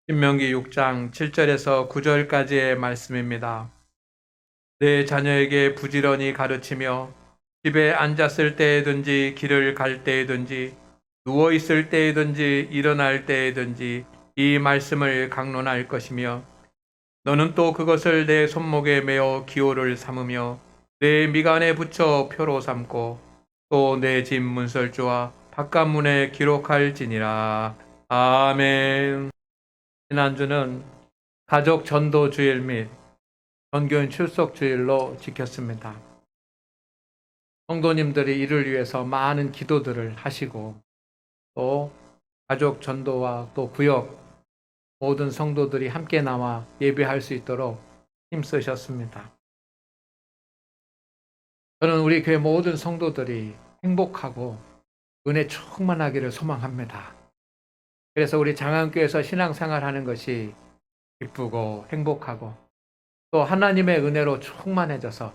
신명기 6장 7절에서 9절까지의 말씀입니다. 내 자녀에게 부지런히 가르치며 집에 앉았을 때에든지 길을 갈 때에든지 누워 있을 때에든지 일어날 때에든지 이 말씀을 강론할 것이며 너는 또 그것을 내 손목에 메어 기호를 삼으며 내 미간에 붙여 표로 삼고 또 내 집 문설주와 바깥문에 기록할지니라. 아멘. 지난주는 가족 전도 주일 및 전교인 출석 주일로 지켰습니다. 성도님들이 이를 위해서 많은 기도들을 하시고 또 가족 전도와 또 구역 모든 성도들이 함께 나와 예배할 수 있도록 힘쓰셨습니다. 저는 우리 교회 모든 성도들이 행복하고 은혜 충만하기를 소망합니다. 그래서 우리 장안교회에서 신앙생활하는 것이 기쁘고 행복하고 또 하나님의 은혜로 충만해져서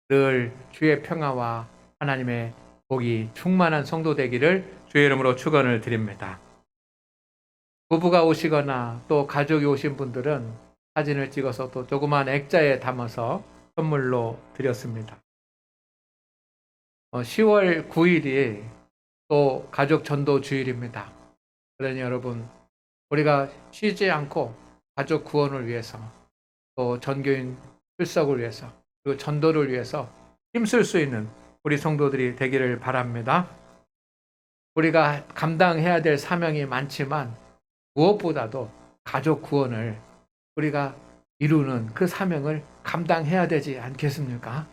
늘 주의 평화와 하나님의 복이 충만한 성도 되기를 주의 이름으로 축원을 드립니다. 부부가 오시거나 또 가족이 오신 분들은 사진을 찍어서 또 조그만 액자에 담아서 선물로 드렸습니다. 10월 9일이 또 가족 전도 주일입니다. 그러니 여러분 우리가 쉬지 않고 가족 구원을 위해서 또 전교인 출석을 위해서 그리고 전도를 위해서 힘쓸 수 있는 우리 성도들이 되기를 바랍니다. 우리가 감당해야 될 사명이 많지만 무엇보다도 가족 구원을 우리가 이루는 그 사명을 감당해야 되지 않겠습니까?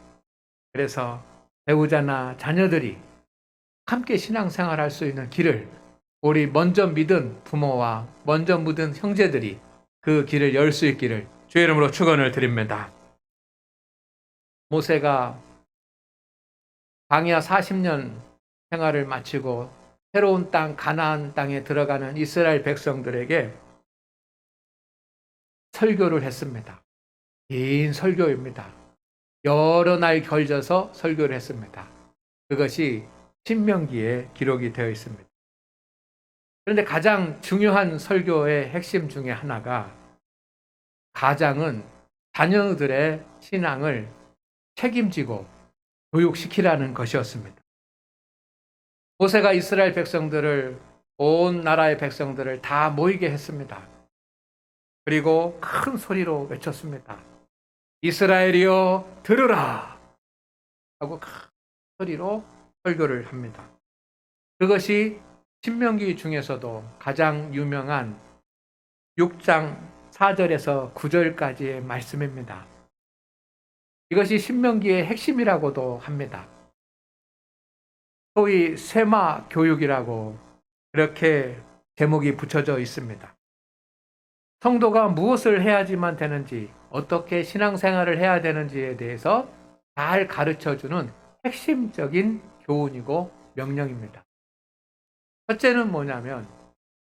그래서 배우자나 자녀들이 함께 신앙생활할 수 있는 길을 우리 먼저 믿은 부모와 먼저 믿은 형제들이 그 길을 열 수 있기를 주의 이름으로 축원을 드립니다. 모세가 광야 40년 생활을 마치고 새로운 땅 가나안 땅에 들어가는 이스라엘 백성들에게 설교를 했습니다. 긴 설교입니다. 여러 날 걸쳐서 설교를 했습니다. 그것이 신명기에 기록이 되어 있습니다. 그런데 가장 중요한 설교의 핵심 중에 하나가 가장은 자녀들의 신앙을 책임지고 교육시키라는 것이었습니다. 모세가 이스라엘 백성들을 온 나라의 백성들을 다 모이게 했습니다. 그리고 큰 소리로 외쳤습니다. 이스라엘이여 들으라 하고 큰 소리로 설교를 합니다. 그것이 신명기 중에서도 가장 유명한 6장 4절에서 9절까지의 말씀입니다. 이것이 신명기의 핵심이라고도 합니다. 소위 쇠마 교육이라고 그렇게 제목이 붙여져 있습니다. 성도가 무엇을 해야지만 되는지, 어떻게 신앙생활을 해야 되는지에 대해서 잘 가르쳐주는 핵심적인 교훈이고 명령입니다. 첫째는 뭐냐면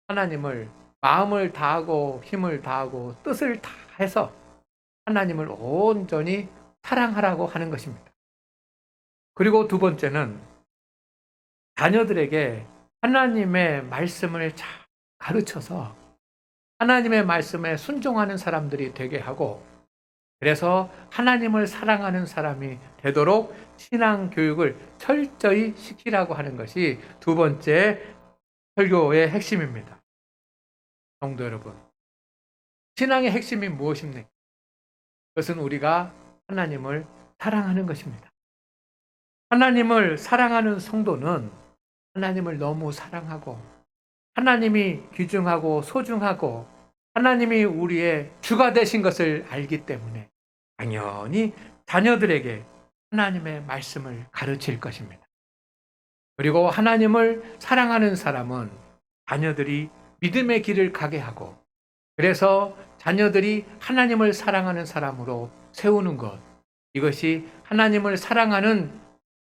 하나님을 마음을 다하고 힘을 다하고 뜻을 다해서 하나님을 온전히 사랑하라고 하는 것입니다. 그리고 두 번째는 자녀들에게 하나님의 말씀을 잘 가르쳐서 하나님의 말씀에 순종하는 사람들이 되게 하고 그래서 하나님을 사랑하는 사람이 되도록 신앙 교육을 철저히 시키라고 하는 것이 두 번째 설교의 핵심입니다. 성도 여러분, 신앙의 핵심이 무엇입니까? 그것은 우리가 하나님을 사랑하는 것입니다. 하나님을 사랑하는 성도는 하나님을 너무 사랑하고 하나님이 귀중하고 소중하고 하나님이 우리의 주가 되신 것을 알기 때문에 당연히 자녀들에게 하나님의 말씀을 가르칠 것입니다. 그리고 하나님을 사랑하는 사람은 자녀들이 믿음의 길을 가게 하고 그래서 자녀들이 하나님을 사랑하는 사람으로 세우는 것, 이것이 하나님을 사랑하는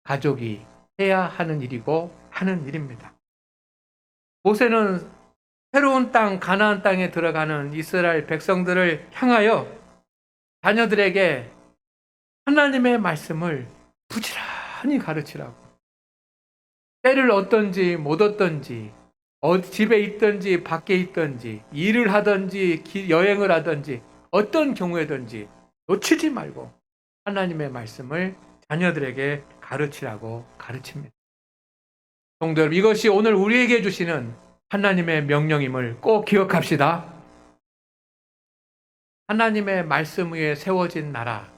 가족이 해야 하는 일이고 하는 일입니다. 모세는 새로운 땅 가나안 땅에 들어가는 이스라엘 백성들을 향하여 자녀들에게 하나님의 말씀을 부지런히 가르치라고, 때를 얻든지 못 얻든지 어디 집에 있든지 밖에 있든지 일을 하든지 여행을 하든지 어떤 경우에든지 놓치지 말고 하나님의 말씀을 자녀들에게 가르치라고 가르칩니다. 성도 여러분, 이것이 오늘 우리에게 주시는 하나님의 명령임을 꼭 기억합시다. 하나님의 말씀 위에 세워진 나라,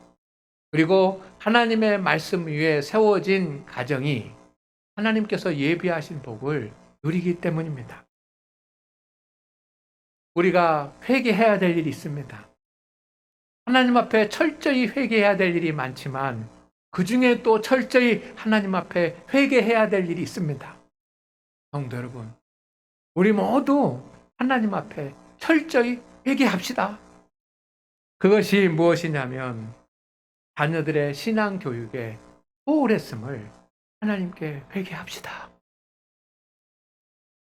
그리고 하나님의 말씀 위에 세워진 가정이 하나님께서 예비하신 복을 누리기 때문입니다. 우리가 회개해야 될 일이 있습니다. 하나님 앞에 철저히 회개해야 될 일이 많지만 그 중에 또 철저히 하나님 앞에 회개해야 될 일이 있습니다. 성도 여러분, 우리 모두 하나님 앞에 철저히 회개합시다. 그것이 무엇이냐면 자녀들의 신앙 교육에 소홀했음을 하나님께 회개합시다.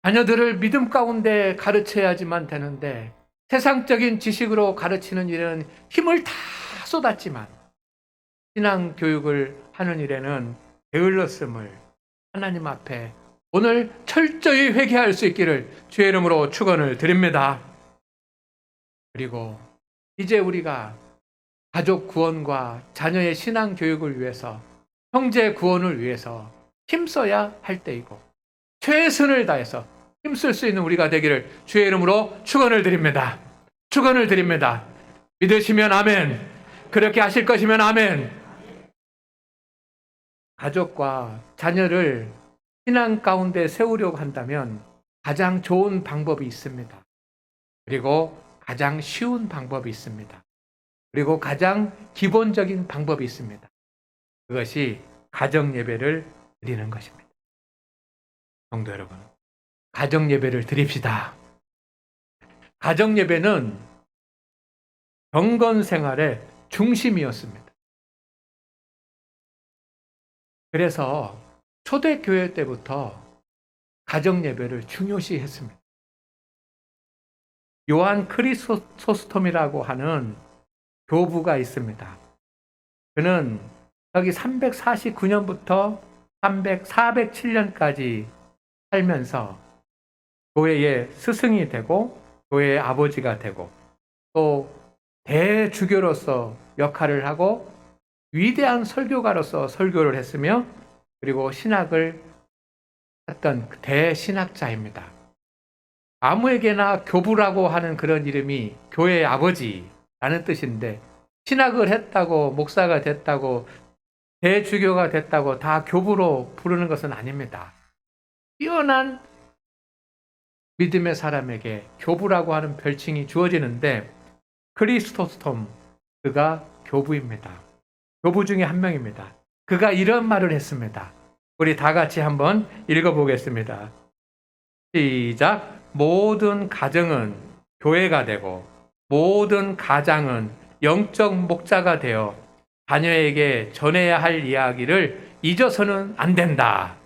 자녀들을 믿음 가운데 가르쳐야지만 되는데 세상적인 지식으로 가르치는 일에는 힘을 다 쏟았지만 신앙 교육을 하는 일에는 게을렀음을 하나님 앞에 오늘 철저히 회개할 수 있기를 주의 이름으로 축원을 드립니다. 그리고 이제 우리가 가족 구원과 자녀의 신앙 교육을 위해서 형제 구원을 위해서 힘써야 할 때이고 최선을 다해서 힘쓸 수 있는 우리가 되기를 주의 이름으로 축원을 드립니다. 축원을 드립니다. 믿으시면 아멘. 그렇게 하실 것이면 아멘. 가족과 자녀를 신앙 가운데 세우려고 한다면 가장 좋은 방법이 있습니다. 그리고 가장 쉬운 방법이 있습니다. 그리고 가장 기본적인 방법이 있습니다. 그것이 가정 예배를 드리는 것입니다. 성도 여러분, 가정 예배를 드립시다. 가정 예배는 경건 생활의 중심이었습니다. 그래서 초대교회 때부터 가정 예배를 중요시 했습니다. 요한 크리소스톰이라고 하는 교부가 있습니다. 그는 여기 349년부터 407년까지 살면서 교회의 스승이 되고 교회의 아버지가 되고 또 대주교로서 역할을 하고 위대한 설교가로서 설교를 했으며 그리고 신학을 했던 대신학자입니다. 아무에게나 교부라고 하는 그런 이름이 교회의 아버지라는 뜻인데 신학을 했다고 목사가 됐다고 대주교가 됐다고 다 교부로 부르는 것은 아닙니다. 뛰어난 믿음의 사람에게 교부라고 하는 별칭이 주어지는데 크리스토스톰 그가 교부입니다. 교부 중에 한 명입니다. 그가 이런 말을 했습니다. 우리 다 같이 한번 읽어보겠습니다. 시작. 모든 가정은 교회가 되고 모든 가장은 영적 목자가 되어 자녀에게 전해야 할 이야기를 잊어서는 안 된다.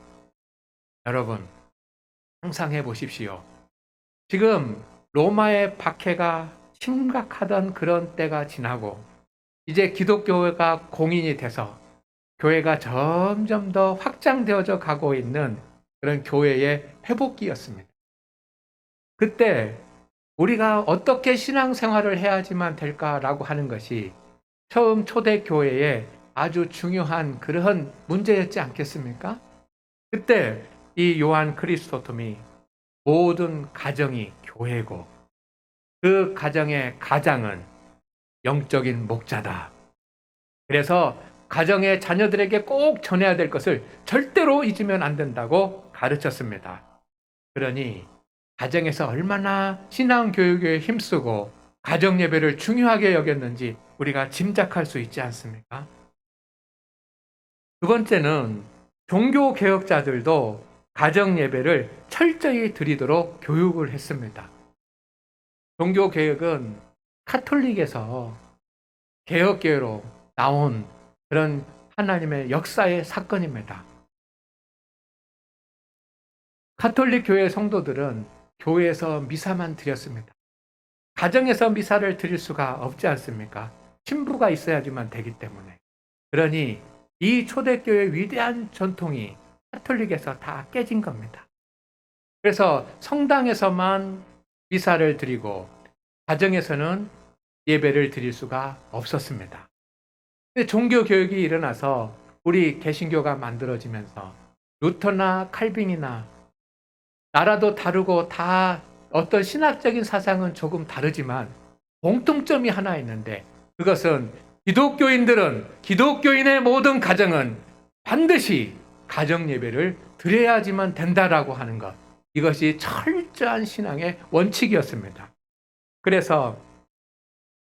여러분, 상상해 보십시오. 지금 로마의 박해가 심각하던 그런 때가 지나고 이제 기독교회가 공인이 돼서 교회가 점점 더 확장되어져 가고 있는 그런 교회의 회복기였습니다. 그때 우리가 어떻게 신앙생활을 해야지만 될까라고 하는 것이 처음 초대교회의 아주 중요한 그러한 문제였지 않겠습니까? 그때 이 요한 크리스토톰이 모든 가정이 교회고 그 가정의 가장은 영적인 목자다. 그래서 가정의 자녀들에게 꼭 전해야 될 것을 절대로 잊으면 안 된다고 가르쳤습니다. 그러니 가정에서 얼마나 신앙 교육에 힘쓰고 가정 예배를 중요하게 여겼는지 우리가 짐작할 수 있지 않습니까? 두 번째는 종교 개혁자들도 가정 예배를 철저히 드리도록 교육을 했습니다. 종교 개혁은 카톨릭에서 개혁교회로 나온 그런 하나님의 역사의 사건입니다. 카톨릭 교회 성도들은 교회에서 미사만 드렸습니다. 가정에서 미사를 드릴 수가 없지 않습니까? 신부가 있어야지만 되기 때문에. 그러니 이 초대교회의 위대한 전통이 카톨릭에서 다 깨진 겁니다. 그래서 성당에서만 미사를 드리고 가정에서는 예배를 드릴 수가 없었습니다. 근데 종교 교육이 일어나서 우리 개신교가 만들어지면서 루터나 칼빈이나 나라도 다르고 다 어떤 신학적인 사상은 조금 다르지만 공통점이 하나 있는데, 그것은 기독교인의 모든 가정은 반드시 가정 예배를 드려야지만 된다라고 하는 것. 이것이 철저한 신앙의 원칙이었습니다. 그래서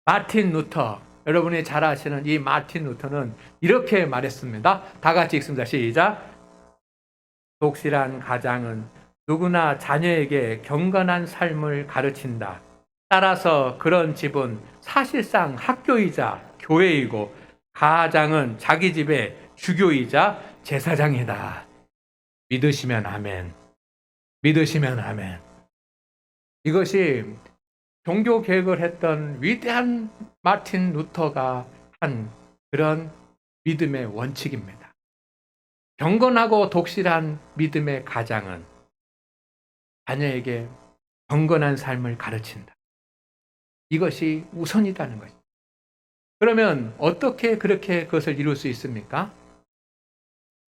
마틴 루터, 여러분이 잘 아시는 이 마틴 루터는 이렇게 말했습니다. 다 같이 읽습니다. 시작. 독실한 가장은 누구나 자녀에게 경건한 삶을 가르친다. 따라서 그런 집은 사실상 학교이자 교회이고, 가장은 자기 집의 주교이자 제사장이다. 믿으시면 아멘. 믿으시면 아멘. 이것이 종교 개혁을 했던 위대한 마틴 루터가 한 그런 믿음의 원칙입니다. 경건하고 독실한 믿음의 가장은 자녀에게 경건한 삶을 가르친다. 이것이 우선이라는 것입니다. 그러면 어떻게 그렇게 그것을 이룰 수 있습니까?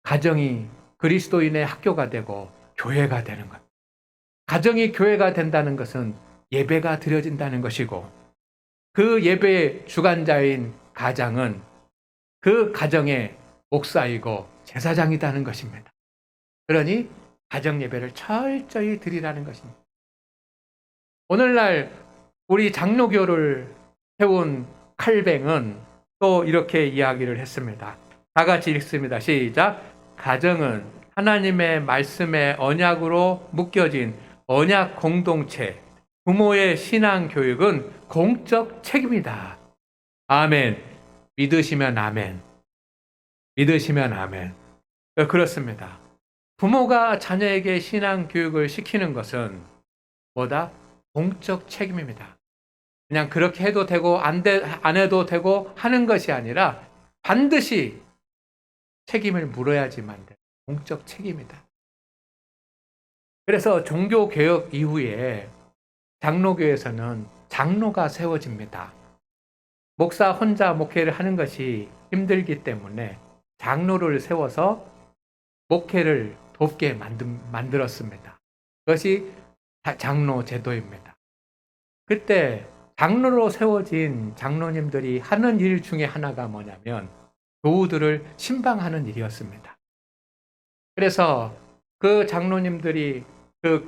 가정이 그리스도인의 학교가 되고 교회가 되는 것. 가정이 교회가 된다는 것은 예배가 드려진다는 것이고, 그 예배의 주관자인 가장은 그 가정의 목사이고 제사장이라는 것입니다. 그러니 가정 예배를 철저히 드리라는 것입니다. 오늘날 우리 장로교를 세운 칼뱅은 또 이렇게 이야기를 했습니다. 다 같이 읽습니다. 시작. 가정은 하나님의 말씀의 언약으로 묶여진 언약 공동체, 부모의 신앙 교육은 공적 책임이다. 아멘. 믿으시면 아멘. 믿으시면 아멘. 그렇습니다. 부모가 자녀에게 신앙 교육을 시키는 것은 뭐다? 공적 책임입니다. 그냥 그렇게 해도 되고 안 해도 되고 하는 것이 아니라 반드시 책임을 물어야지만 돼. 공적 책임이다. 그래서 종교 개혁 이후에 장로교에서는 장로가 세워집니다. 목사 혼자 목회를 하는 것이 힘들기 때문에 장로를 세워서 목회를 돕게 만들었습니다. 그것이 장로 제도입니다. 그때 장로로 세워진 장로님들이 하는 일 중에 하나가 뭐냐면 교우들을 신방하는 일이었습니다. 그래서 그 장로님들이 그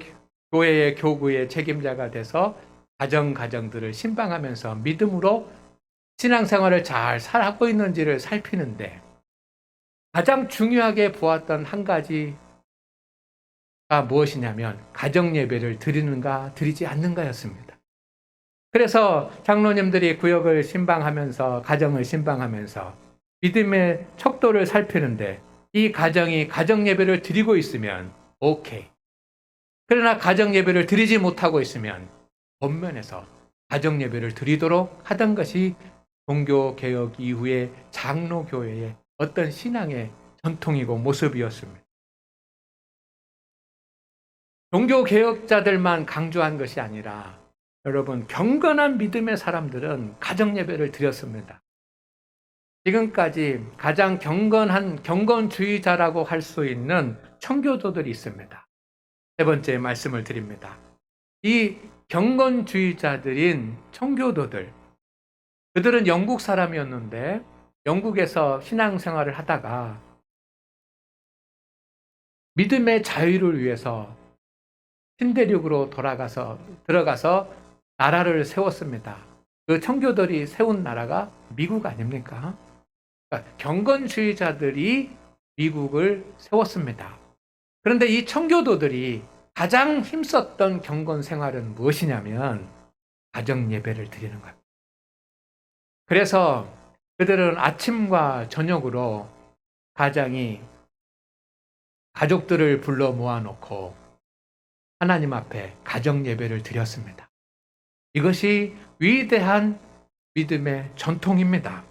교회의 교구의 책임자가 돼서 가정들을 신방하면서 믿음으로 신앙생활을 잘 하고 있는지를 살피는데, 가장 중요하게 보았던 한 가지가 무엇이냐면 가정 예배를 드리는가 드리지 않는가였습니다. 그래서 장로님들이 구역을 신방하면서 가정을 신방하면서 믿음의 척도를 살피는데, 이 가정이 가정 예배를 드리고 있으면 오케이. 그러나 가정 예배를 드리지 못하고 있으면 본면에서 가정 예배를 드리도록 하던 것이 종교 개혁 이후의 장로교회의 어떤 신앙의 전통이고 모습이었습니다. 종교 개혁자들만 강조한 것이 아니라 여러분, 경건한 믿음의 사람들은 가정 예배를 드렸습니다. 지금까지 가장 경건한 경건주의자라고 할 수 있는 청교도들이 있습니다. 세 번째 말씀을 드립니다. 이 경건주의자들인 청교도들, 그들은 영국 사람이었는데 영국에서 신앙생활을 하다가 믿음의 자유를 위해서 신대륙으로 들어가서 나라를 세웠습니다. 그 청교도들이 세운 나라가 미국 아닙니까? 그러니까 경건주의자들이 미국을 세웠습니다. 그런데 이 청교도들이 가장 힘썼던 경건 생활은 무엇이냐면 가정 예배를 드리는 겁니다. 그래서 그들은 아침과 저녁으로 가족들을 불러 모아놓고 하나님 앞에 가정 예배를 드렸습니다. 이것이 위대한 믿음의 전통입니다.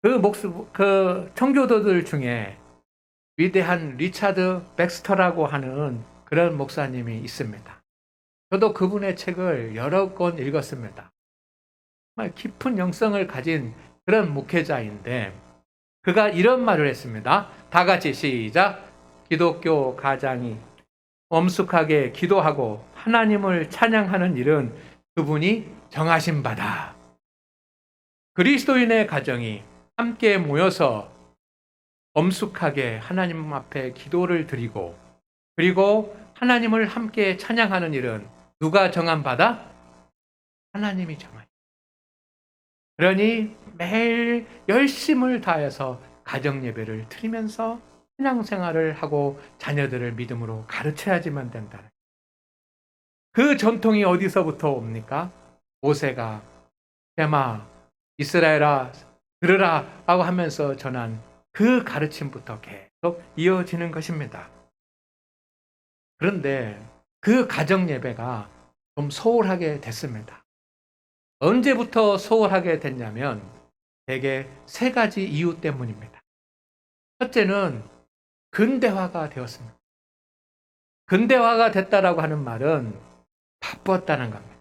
그 청교도들 중에 위대한 리차드 백스터라고 하는 그런 목사님이 있습니다. 저도 그분의 책을 여러 권 읽었습니다. 정말 깊은 영성을 가진 그런 목회자인데 그가 이런 말을 했습니다. 다 같이 시작. 기독교 가장이 엄숙하게 기도하고 하나님을 찬양하는 일은 그분이 정하신 바다. 그리스도인의 가정이 함께 모여서 엄숙하게 하나님 앞에 기도를 드리고 그리고 하나님을 함께 찬양하는 일은 누가 정한 바다? 하나님이 정한. 그러니 매일 열심을 다해서 가정 예배를 드리면서 신앙생활을 하고 자녀들을 믿음으로 가르쳐야지만 된다. 그 전통이 어디서부터 옵니까? 모세가 셈아 이스라엘아 들으라 하고 하면서 전한 그 가르침부터 계속 이어지는 것입니다. 그런데 그 가정 예배가 좀 소홀하게 됐습니다. 언제부터 소홀하게 됐냐면 대개 세 가지 이유 때문입니다. 첫째는 근대화가 되었습니다. 근대화가 됐다라고 하는 말은 바빴다는 겁니다.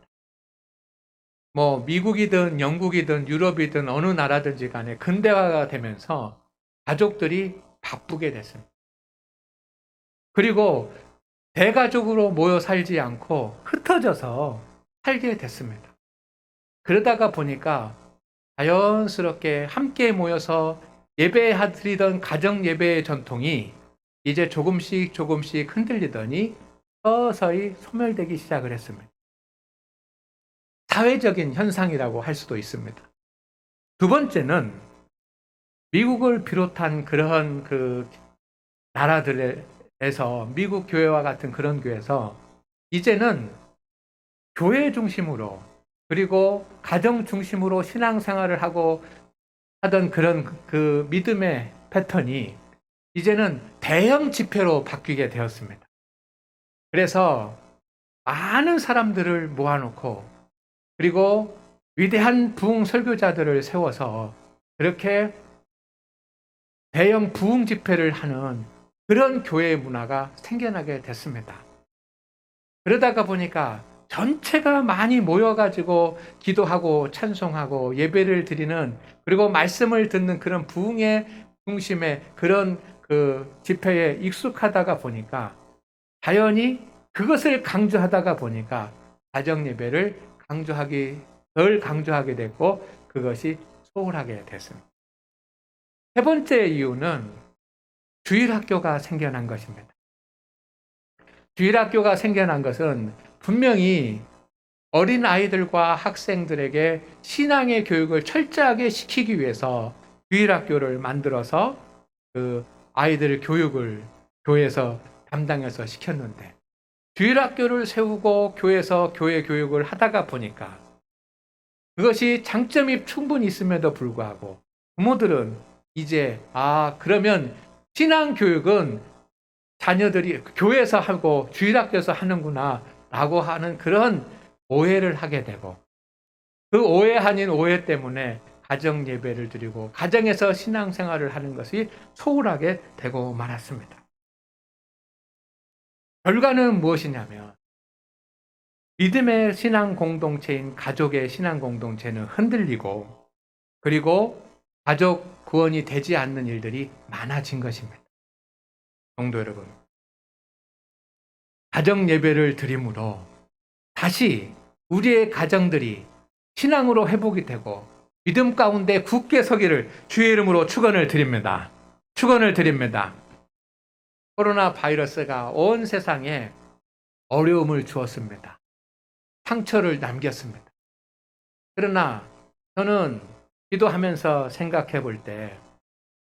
미국이든 영국이든 유럽이든 어느 나라든지 간에 근대화가 되면서 가족들이 바쁘게 됐습니다. 그리고 대가족으로 모여 살지 않고 흩어져서 살게 됐습니다. 그러다가 보니까 자연스럽게 함께 모여서 예배드리던 가정 예배의 전통이 이제 조금씩 흔들리더니 서서히 소멸되기 시작을 했습니다. 사회적인 현상이라고 할 수도 있습니다. 두 번째는 미국을 비롯한 그런 나라들에서 미국 교회와 같은 그런 교회에서 이제는 교회 중심으로 그리고 가정 중심으로 신앙생활을 하고 하던 그런 그 믿음의 패턴이 이제는 대형 집회로 바뀌게 되었습니다. 그래서 많은 사람들을 모아놓고 그리고 위대한 부흥 설교자들을 세워서 그렇게 대형 부흥 집회를 하는 그런 교회의 문화가 생겨나게 됐습니다. 그러다가 보니까 전체가 많이 모여가지고 기도하고 찬송하고 예배를 드리는 그리고 말씀을 듣는 그런 부흥의 중심의 그런 그 집회에 익숙하다가 보니까 자연히 그것을 강조하다가 보니까 가정 예배를 덜 강조하게 됐고 그것이 소홀하게 됐습니다. 세 번째 이유는 주일학교가 생겨난 것입니다. 주일학교가 생겨난 것은 분명히 어린 아이들과 학생들에게 신앙의 교육을 철저하게 시키기 위해서 주일학교를 만들어서 그 아이들 교육을 교회에서 담당해서 시켰는데 주일학교를 세우고 교회에서 교회 교육을 하다가 보니까 그것이 장점이 충분히 있음에도 불구하고 부모들은 이제 그러면 신앙 교육은 자녀들이 교회에서 하고 주일학교에서 하는구나 라고 하는 그런 오해를 하게 되고 그 오해 아닌 오해 때문에 가정 예배를 드리고 가정에서 신앙생활을 하는 것이 소홀하게 되고 말았습니다. 결과는 무엇이냐면 믿음의 신앙 공동체인 가족의 신앙 공동체는 흔들리고 그리고 가족 구원이 되지 않는 일들이 많아진 것입니다. 성도 여러분, 가정 예배를 드림으로 다시 우리의 가정들이 신앙으로 회복이 되고 믿음 가운데 굳게 서기를 주의 이름으로 축원을 드립니다. 축원을 드립니다. 코로나 바이러스가 온 세상에 어려움을 주었습니다. 상처를 남겼습니다. 그러나 저는 기도하면서 생각해 볼 때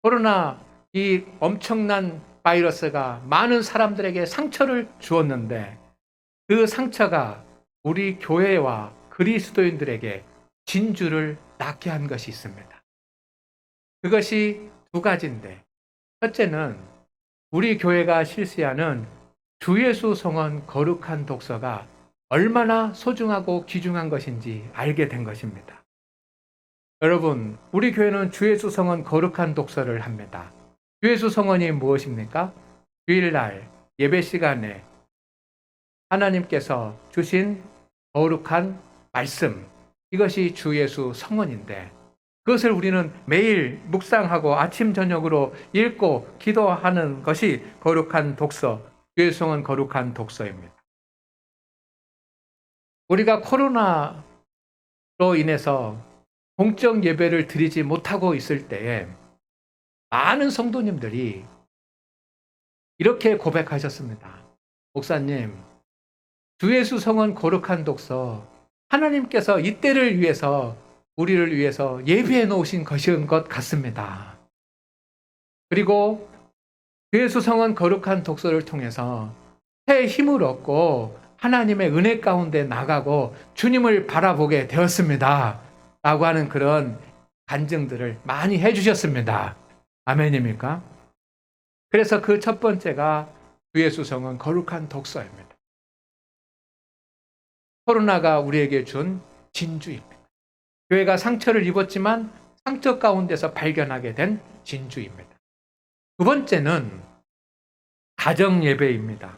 코로나 이 엄청난 바이러스가 많은 사람들에게 상처를 주었는데 그 상처가 우리 교회와 그리스도인들에게 진주를 낳게 한 것이 있습니다. 그것이 두 가지인데 첫째는 우리 교회가 실시하는 주 예수 성원 거룩한 독서가 얼마나 소중하고 귀중한 것인지 알게 된 것입니다. 여러분, 우리 교회는 주 예수 성원 거룩한 독서를 합니다. 주 예수 성원이 무엇입니까? 주일날 예배 시간에 하나님께서 주신 거룩한 말씀, 이것이 주 예수 성언인데 그것을 우리는 매일 묵상하고 아침 저녁으로 읽고 기도하는 것이 거룩한 독서, 주 예수 성언 거룩한 독서입니다. 우리가 코로나로 인해서 공적 예배를 드리지 못하고 있을 때에 많은 성도님들이 이렇게 고백하셨습니다. 목사님, 주 예수 성은 거룩한 독서, 하나님께서 이때를 위해서 우리를 위해서 예비해 놓으신 것인 것 같습니다. 그리고 주 예수 성은 거룩한 독서를 통해서 새 힘을 얻고 하나님의 은혜 가운데 나가고 주님을 바라보게 되었습니다. 라고 하는 그런 간증들을 많이 해주셨습니다. 아멘입니까? 그래서 그 첫 번째가 주 예수 성은 거룩한 독서입니다. 코로나가 우리에게 준 진주입니다. 교회가 상처를 입었지만 상처 가운데서 발견하게 된 진주입니다. 두 번째는 가정 예배입니다.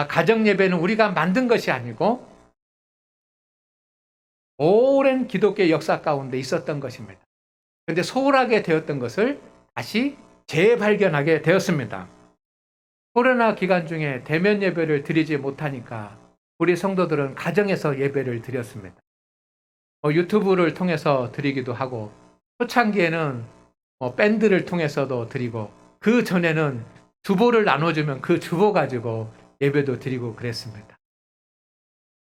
가정 예배는 우리가 만든 것이 아니고 오랜 기독교 역사 가운데 있었던 것입니다. 그런데 소홀하게 되었던 것을 다시 재발견하게 되었습니다. 코로나 기간 중에 대면 예배를 드리지 못하니까 우리 성도들은 가정에서 예배를 드렸습니다. 유튜브를 통해서 드리기도 하고 초창기에는 밴드를 통해서도 드리고 그 전에는 주보를 나눠주면 그 주보 가지고 예배도 드리고 그랬습니다.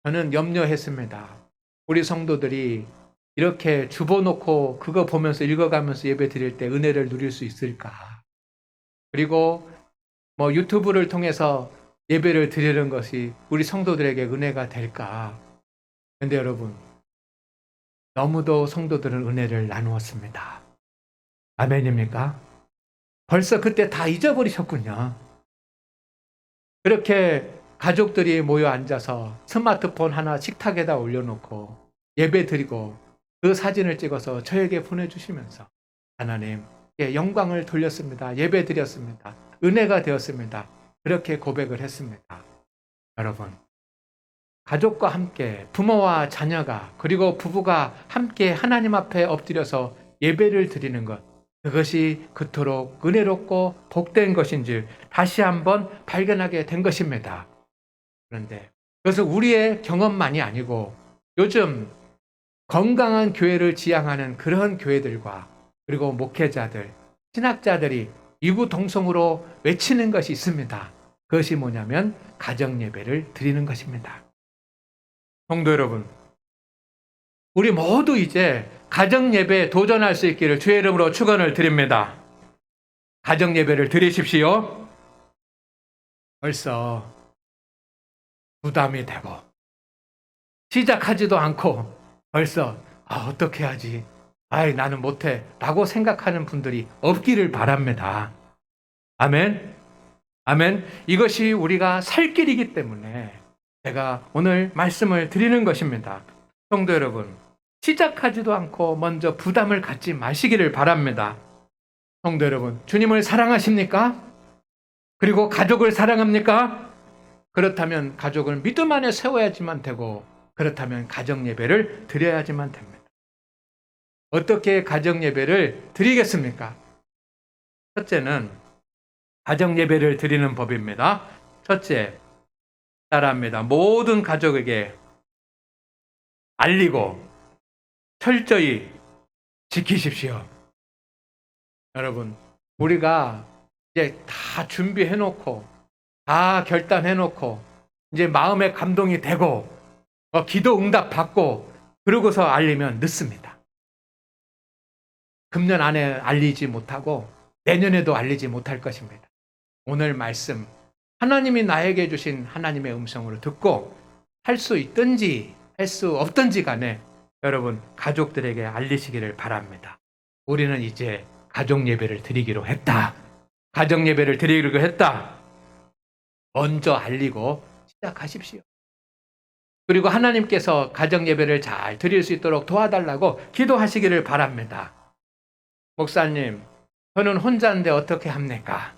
저는 염려했습니다. 우리 성도들이 이렇게 주보 놓고 그거 보면서 읽어가면서 예배 드릴 때 은혜를 누릴 수 있을까? 그리고 유튜브를 통해서 예배를 드리는 것이 우리 성도들에게 은혜가 될까? 그런데 여러분, 너무도 성도들은 은혜를 나누었습니다. 아멘입니까? 벌써 그때 다 잊어버리셨군요. 그렇게 가족들이 모여 앉아서 스마트폰 하나 식탁에다 올려놓고 예배 드리고 그 사진을 찍어서 저에게 보내주시면서 하나님께 영광을 돌렸습니다. 예배 드렸습니다. 은혜가 되었습니다. 그렇게 고백을 했습니다. 여러분, 가족과 함께 부모와 자녀가 그리고 부부가 함께 하나님 앞에 엎드려서 예배를 드리는 것, 그것이 그토록 은혜롭고 복된 것인지 다시 한번 발견하게 된 것입니다. 그런데 그것은 우리의 경험만이 아니고 요즘 건강한 교회를 지향하는 그런 교회들과 그리고 목회자들, 신학자들이 이구동성으로 외치는 것이 있습니다. 그것이 뭐냐면 가정 예배를 드리는 것입니다. 성도 여러분, 우리 모두 이제 가정 예배에 도전할 수 있기를 주의 이름으로 축원을 드립니다. 가정 예배를 드리십시오. 벌써 부담이 되고 시작하지도 않고 벌써 어떻게 하지? 나는 못해 라고 생각하는 분들이 없기를 바랍니다. 아멘. 아멘. 이것이 우리가 살 길이기 때문에 제가 오늘 말씀을 드리는 것입니다. 성도 여러분, 시작하지도 않고 먼저 부담을 갖지 마시기를 바랍니다. 성도 여러분, 주님을 사랑하십니까? 그리고 가족을 사랑합니까? 그렇다면 가족을 믿음 안에 세워야지만 되고 그렇다면 가정 예배를 드려야지만 됩니다. 어떻게 가정 예배를 드리겠습니까? 첫째는 가정 예배를 드리는 법입니다. 첫째, 따라합니다. 모든 가족에게 알리고 철저히 지키십시오. 여러분, 우리가 이제 다 준비해 놓고 다 결단해 놓고 이제 마음의 감동이 되고 기도 응답 받고 그러고서 알리면 늦습니다. 금년 안에 알리지 못하고 내년에도 알리지 못할 것입니다. 오늘 말씀, 하나님이 나에게 주신 하나님의 음성으로 듣고 할 수 있든지 할 수 없든지 간에 여러분 가족들에게 알리시기를 바랍니다. 우리는 이제 가족 예배를 드리기로 했다. 가정 예배를 드리기로 했다. 먼저 알리고 시작하십시오. 그리고 하나님께서 가정 예배를 잘 드릴 수 있도록 도와달라고 기도하시기를 바랍니다. 목사님, 저는 혼자인데 어떻게 합니까?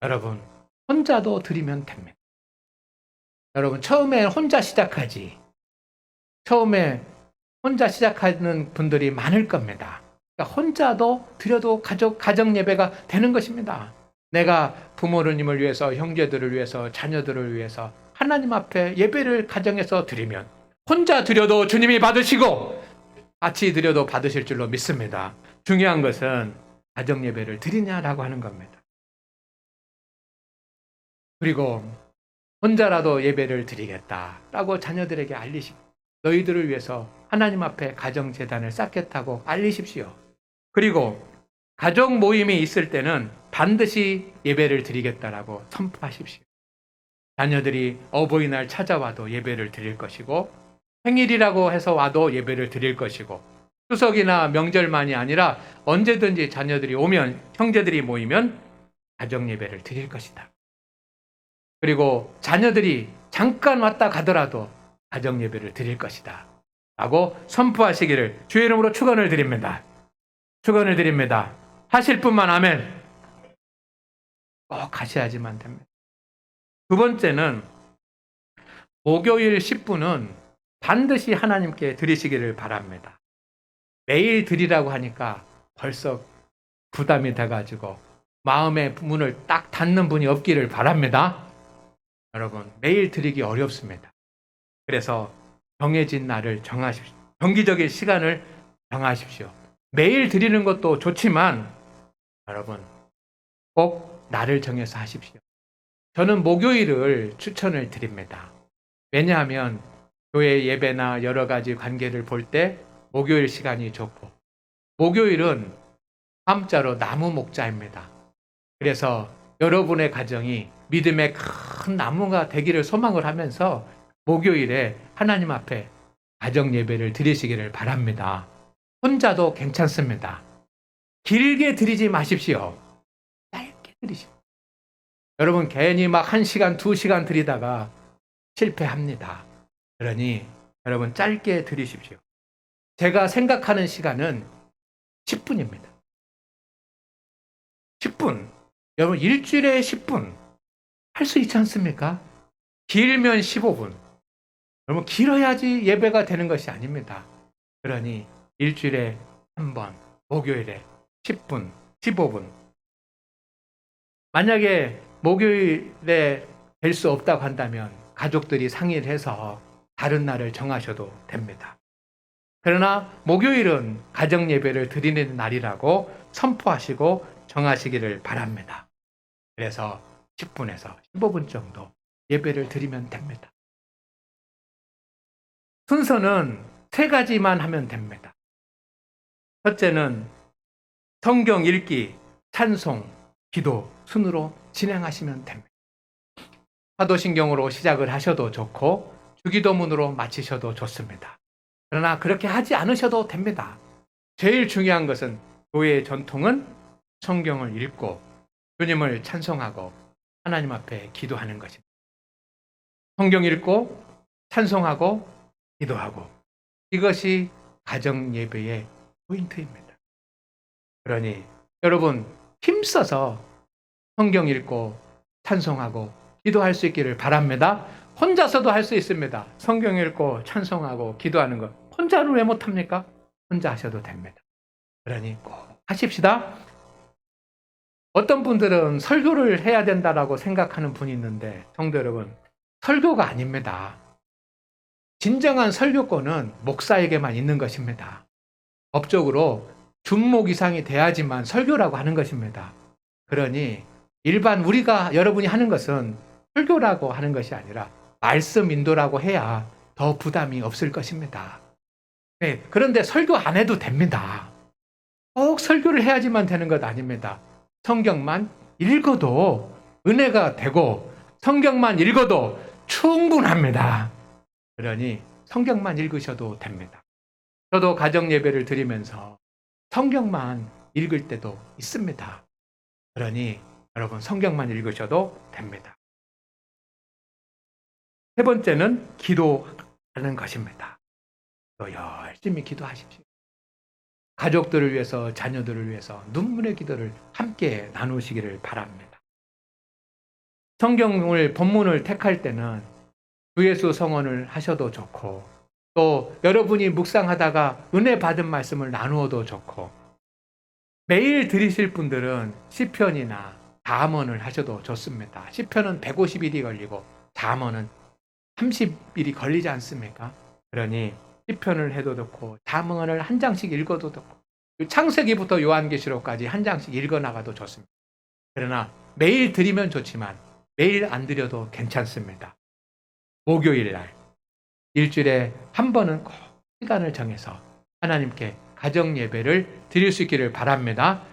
여러분, 혼자도 드리면 됩니다. 여러분, 처음에 혼자 시작하지. 처음에 혼자 시작하는 분들이 많을 겁니다. 그러니까 혼자도 드려도 가정 예배가 되는 것입니다. 내가 부모님을 위해서, 형제들을 위해서, 자녀들을 위해서 하나님 앞에 예배를 가정에서 드리면 혼자 드려도 주님이 받으시고 같이 드려도 받으실 줄로 믿습니다. 중요한 것은 가정 예배를 드리냐라고 하는 겁니다. 그리고 혼자라도 예배를 드리겠다라고 자녀들에게 알리십시오. 너희들을 위해서 하나님 앞에 가정재단을 쌓겠다고 알리십시오. 그리고 가족 모임이 있을 때는 반드시 예배를 드리겠다라고 선포하십시오. 자녀들이 어버이날 찾아와도 예배를 드릴 것이고, 생일이라고 해서 와도 예배를 드릴 것이고, 추석이나 명절만이 아니라 언제든지 자녀들이 오면, 형제들이 모이면 가정 예배를 드릴 것이다. 그리고 자녀들이 잠깐 왔다 가더라도 가정 예배를 드릴 것이다 라고 선포하시기를 주의 이름으로 축원을 드립니다. 축원을 드립니다. 하실 분만 아멘. 꼭 하셔야지만 됩니다. 두 번째는 목요일 10분은 반드시 하나님께 드리시기를 바랍니다. 매일 드리라고 하니까 벌써 부담이 돼가지고 마음의 문을 딱 닫는 분이 없기를 바랍니다. 여러분, 매일 드리기 어렵습니다. 그래서 정해진 날을 정하십시오. 정기적인 시간을 정하십시오. 매일 드리는 것도 좋지만 여러분, 꼭 날을 정해서 하십시오. 저는 목요일을 추천을 드립니다. 왜냐하면 교회 예배나 여러 가지 관계를 볼 때 목요일 시간이 좋고, 목요일은 함자로 나무 목자입니다. 그래서 여러분의 가정이 믿음의 큰 나무가 되기를 소망을 하면서 목요일에 하나님 앞에 가정 예배를 드리시기를 바랍니다. 혼자도 괜찮습니다. 길게 드리지 마십시오. 짧게 드리십시오. 여러분, 괜히 막 1시간, 2시간 드리다가 실패합니다. 그러니 여러분, 짧게 드리십시오. 제가 생각하는 시간은 10분입니다. 10분. 여러분, 일주일에 10분 할 수 있지 않습니까? 길면 15분. 여러분, 길어야지 예배가 되는 것이 아닙니다. 그러니 일주일에 한 번, 목요일에 10분, 15분. 만약에 목요일에 될 수 없다고 한다면 가족들이 상의를 해서 다른 날을 정하셔도 됩니다. 그러나 목요일은 가정 예배를 드리는 날이라고 선포하시고 정하시기를 바랍니다. 그래서 10분에서 15분 정도 예배를 드리면 됩니다. 순서는 3가지만 하면 됩니다. 첫째는 성경 읽기, 찬송, 기도 순으로 진행하시면 됩니다. 사도신경으로 시작을 하셔도 좋고 주기도문으로 마치셔도 좋습니다. 그러나 그렇게 하지 않으셔도 됩니다. 제일 중요한 것은 교회의 전통은 성경을 읽고 주님을 찬송하고 하나님 앞에 기도하는 것입니다. 성경 읽고 찬송하고 기도하고, 이것이 가정 예배의 포인트입니다. 그러니 여러분, 힘써서 성경 읽고 찬송하고 기도할 수 있기를 바랍니다. 혼자서도 할 수 있습니다. 성경 읽고 찬송하고 기도하는 거 혼자는 왜 못합니까? 혼자 하셔도 됩니다. 그러니 꼭 하십시다. 어떤 분들은 설교를 해야 된다라고 생각하는 분이 있는데, 성도 여러분, 설교가 아닙니다. 진정한 설교권은 목사에게만 있는 것입니다. 법적으로 준목 이상이 돼야지만 설교라고 하는 것입니다. 그러니 일반 우리가 여러분이 하는 것은 설교라고 하는 것이 아니라 말씀 인도라고 해야 더 부담이 없을 것입니다. 네, 그런데 설교 안 해도 됩니다. 꼭 설교를 해야지만 되는 것 아닙니다. 성경만 읽어도 은혜가 되고 성경만 읽어도 충분합니다. 그러니 성경만 읽으셔도 됩니다. 저도 가정 예배를 드리면서 성경만 읽을 때도 있습니다. 그러니 여러분, 성경만 읽으셔도 됩니다. 세 번째는 기도하는 것입니다. 또 열심히 기도하십시오. 가족들을 위해서, 자녀들을 위해서 눈물의 기도를 함께 나누시기를 바랍니다. 성경을 본문을 택할 때는 주 예수 성원을 하셔도 좋고, 또 여러분이 묵상하다가 은혜 받은 말씀을 나누어도 좋고, 매일 들으실 분들은 시편이나 잠언을 하셔도 좋습니다. 시편은 150일이 걸리고 잠언은 30일이 걸리지 않습니까? 그러니 시편을 해도 좋고 잠언을 한 장씩 읽어도 좋고 창세기부터 요한계시록까지 한 장씩 읽어나가도 좋습니다. 그러나 매일 드리면 좋지만 매일 안 드려도 괜찮습니다. 목요일 날 일주일에 한 번은 꼭 시간을 정해서 하나님께 가정 예배를 드릴 수 있기를 바랍니다.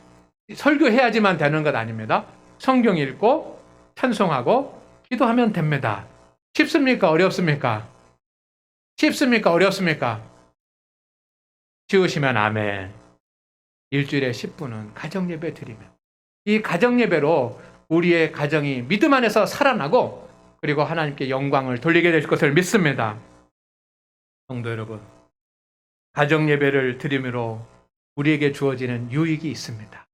설교해야지만 되는 것 아닙니다. 성경 읽고 찬송하고 기도하면 됩니다. 쉽습니까? 어렵습니까? 쉽습니까? 어렵습니까? 쉬우시면 아멘. 일주일에 10분은 가정 예배 드리면 이 가정 예배로 우리의 가정이 믿음 안에서 살아나고 그리고 하나님께 영광을 돌리게 될 것을 믿습니다. 성도 여러분, 가정 예배를 드림으로 우리에게 주어지는 유익이 있습니다.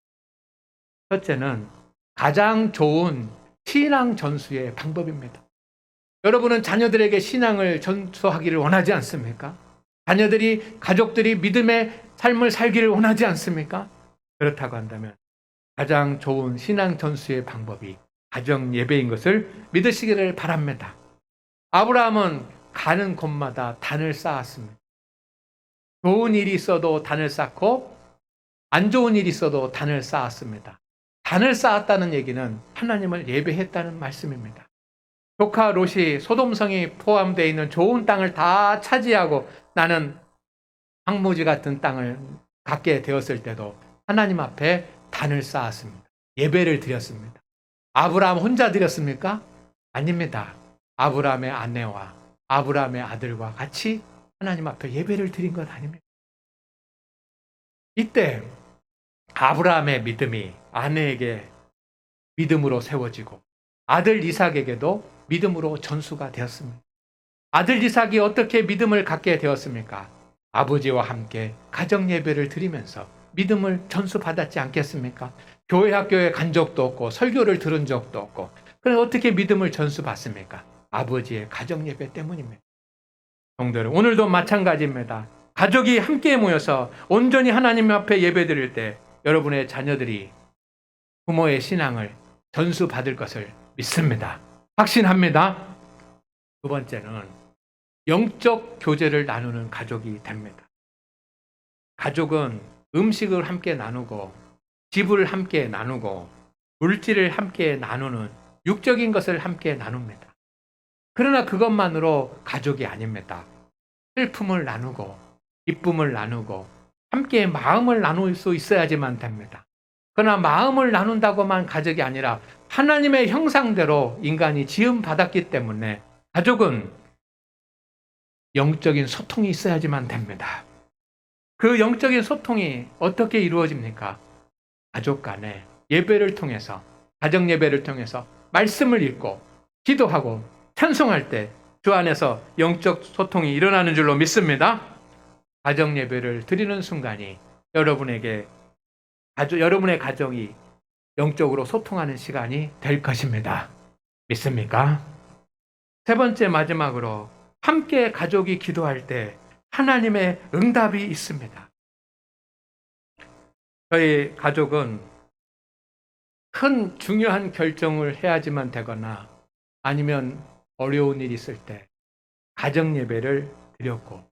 첫째는 가장 좋은 신앙 전수의 방법입니다. 여러분은 자녀들에게 신앙을 전수하기를 원하지 않습니까? 자녀들이, 가족들이 믿음의 삶을 살기를 원하지 않습니까? 그렇다고 한다면 가장 좋은 신앙 전수의 방법이 가정 예배인 것을 믿으시기를 바랍니다. 아브라함은 가는 곳마다 단을 쌓았습니다. 좋은 일이 있어도 단을 쌓고 안 좋은 일이 있어도 단을 쌓았습니다. 단을 쌓았다는 얘기는 하나님을 예배했다는 말씀입니다. 조카 롯이 소돔성이 포함되어 있는 좋은 땅을 다 차지하고 나는 황무지 같은 땅을 갖게 되었을 때도 하나님 앞에 단을 쌓았습니다. 예배를 드렸습니다. 아브라함 혼자 드렸습니까? 아닙니다. 아브라함의 아내와 아브라함의 아들과 같이 하나님 앞에 예배를 드린 건 아닙니다. 이때 아브라함의 믿음이 아내에게 믿음으로 세워지고 아들 이삭에게도 믿음으로 전수가 되었습니다. 아들 이삭이 어떻게 믿음을 갖게 되었습니까? 아버지와 함께 가정 예배를 드리면서 믿음을 전수받았지 않겠습니까? 교회 학교에 간 적도 없고 설교를 들은 적도 없고 그럼 어떻게 믿음을 전수받습니까? 아버지의 가정 예배 때문입니다. 성도들, 오늘도 마찬가지입니다. 가족이 함께 모여서 온전히 하나님 앞에 예배 드릴 때 여러분의 자녀들이 부모의 신앙을 전수받을 것을 믿습니다. 확신합니다. 두 번째는 영적 교제를 나누는 가족이 됩니다. 가족은 음식을 함께 나누고 집을 함께 나누고 물질을 함께 나누는 육적인 것을 함께 나눕니다. 그러나 그것만으로 가족이 아닙니다. 슬픔을 나누고 기쁨을 나누고 함께 마음을 나눌 수 있어야지만 됩니다. 그러나 마음을 나눈다고만 가족이 아니라 하나님의 형상대로 인간이 지음받았기 때문에 가족은 영적인 소통이 있어야지만 됩니다. 그 영적인 소통이 어떻게 이루어집니까? 가족 간에 예배를 통해서, 가정 예배를 통해서 말씀을 읽고 기도하고 찬송할 때 주 안에서 영적 소통이 일어나는 줄로 믿습니다. 가정 예배를 드리는 순간이 여러분의 가정이 영적으로 소통하는 시간이 될 것입니다. 믿습니까? 세 번째, 마지막으로 함께 가족이 기도할 때 하나님의 응답이 있습니다. 저희 가족은 큰 중요한 결정을 해야지만 되거나 아니면 어려운 일이 있을 때 가정 예배를 드렸고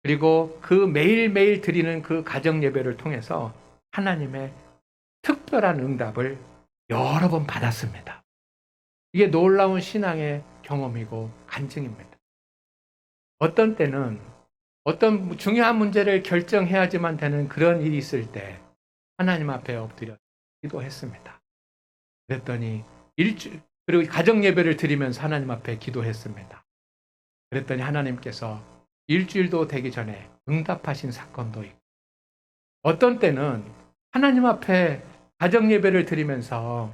그리고 그 매일매일 드리는 그 가정 예배를 통해서 하나님의 특별한 응답을 여러 번 받았습니다. 이게 놀라운 신앙의 경험이고 간증입니다. 어떤 때는 어떤 중요한 문제를 결정해야지만 되는 그런 일이 있을 때 하나님 앞에 엎드려 기도했습니다. 그랬더니 그리고 가정 예배를 드리면서 하나님 앞에 기도했습니다. 그랬더니 하나님께서 일주일도 되기 전에 응답하신 사건도 있고 어떤 때는 하나님 앞에 가정 예배를 드리면서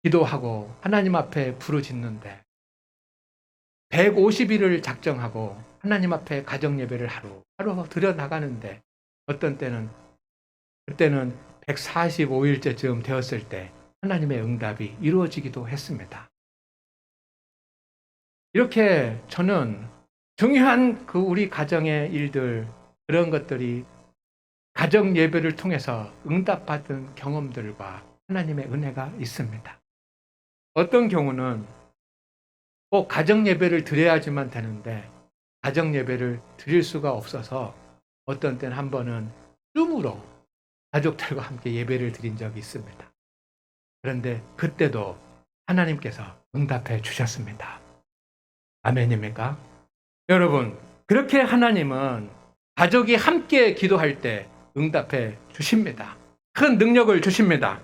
기도하고 하나님 앞에 부르짖는데 150일을 작정하고 하나님 앞에 가정 예배를 하루 드려 나가는데 어떤 때는 그때는 145일째쯤 되었을 때 하나님의 응답이 이루어지기도 했습니다. 이렇게 저는 중요한 그 우리 가정의 일들, 그런 것들이 가정 예배를 통해서 응답받은 경험들과 하나님의 은혜가 있습니다. 어떤 경우는 꼭 가정 예배를 드려야지만 되는데 가정 예배를 드릴 수가 없어서 어떤 때는 한 번은 줌으로 가족들과 함께 예배를 드린 적이 있습니다. 그런데 그때도 하나님께서 응답해 주셨습니다. 아멘입니까? 여러분, 그렇게 하나님은 가족이 함께 기도할 때 응답해 주십니다. 큰 능력을 주십니다.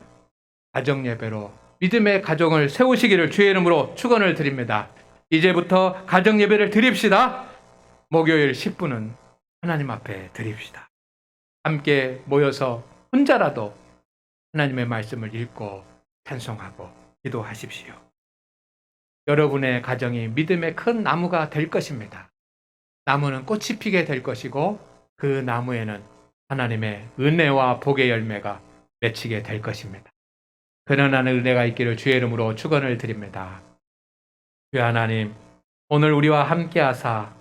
가정 예배로 믿음의 가정을 세우시기를 주의 이름으로 축원을 드립니다. 이제부터 가정 예배를 드립시다. 목요일 10분은 하나님 앞에 드립시다. 함께 모여서 혼자라도 하나님의 말씀을 읽고 찬송하고 기도하십시오. 여러분의 가정이 믿음의 큰 나무가 될 것입니다. 나무는 꽃이 피게 될 것이고 그 나무에는 하나님의 은혜와 복의 열매가 맺히게 될 것입니다. 그러한 은혜가 있기를 주의 이름으로 축원을 드립니다. 주 하나님, 오늘 우리와 함께 하사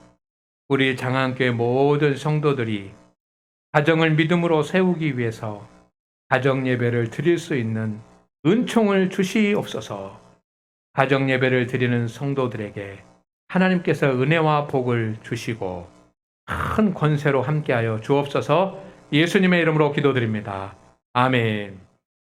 우리 장안교회 모든 성도들이 가정을 믿음으로 세우기 위해서 가정 예배를 드릴 수 있는 은총을 주시옵소서. 가정 예배를 드리는 성도들에게 하나님께서 은혜와 복을 주시고 큰 권세로 함께하여 주옵소서. 예수님의 이름으로 기도드립니다. 아멘.